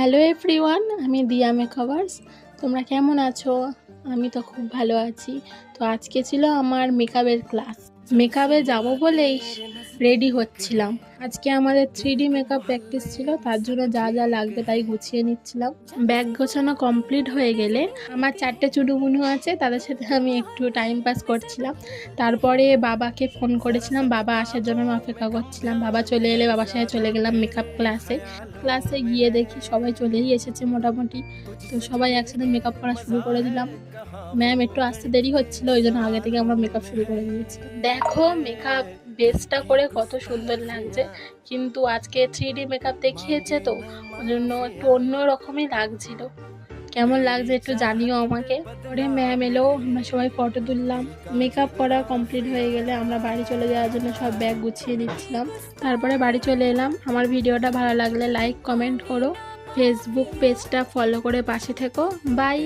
Hello everyone, আমি দিয়া makeovers. তোমরা কেমন আছো? আমি তো খুব ভালো আছি। তো আজকে ছিল আমার মেকআপের ক্লাস। মেকআপে যাব বলেই রেডি হচ্ছিলাম। আজকে আমাদের 3D মেকআপ প্র্যাকটিস ছিল, তার জন্য যা যা লাগবে তাই গুছিয়ে নিচ্ছিলাম। ব্যাগ গোছানো কমপ্লিট হয়ে গেলে আমার 4টে চুনুমুনু আছে, তাদের সাথে আমি একটু টাইম পাস করছিলাম। তারপরে বাবাকে ফোন করেছিলাম, বাবা আসার জন্য আমি অপেক্ষা করছিলাম। বাবা চলে এলে বাবার সাথে চলে গেলাম মেকআপ ক্লাসে গিয়ে দেখি সবাই চলেই এসেছে মোটামুটি। তো সবাই একসাথে মেকআপ করা শুরু করে দিলাম। ম্যাম একটু আসতে দেরি হচ্ছিল, ওই জন্য আগে থেকে আমরা মেকআপ শুরু করে দিয়েছি। দেখো মেকআপ বেসটা করে কত সুন্দর লাগছে, কিন্তু আজকে 3D মেকআপ দেখিয়েছে তো ওই জন্য একটু অন্য রকমই লাগছিল। কেমন লাগছে একটু জানিও আমাকে। পরে ম্যাম এলো, আমরা সবাই ফটো তুললাম। মেকআপ করা কমপ্লিট হয়ে গেলে আমরা বাড়ি চলে যাওয়ার জন্য সব ব্যাগ গুছিয়ে নিচ্ছিলাম। তারপরে বাড়ি চলে এলাম। আমার ভিডিওটা ভালো লাগলে লাইক কমেন্ট করো, ফেসবুক পেজটা ফলো করে পাশে থেকো। বাই।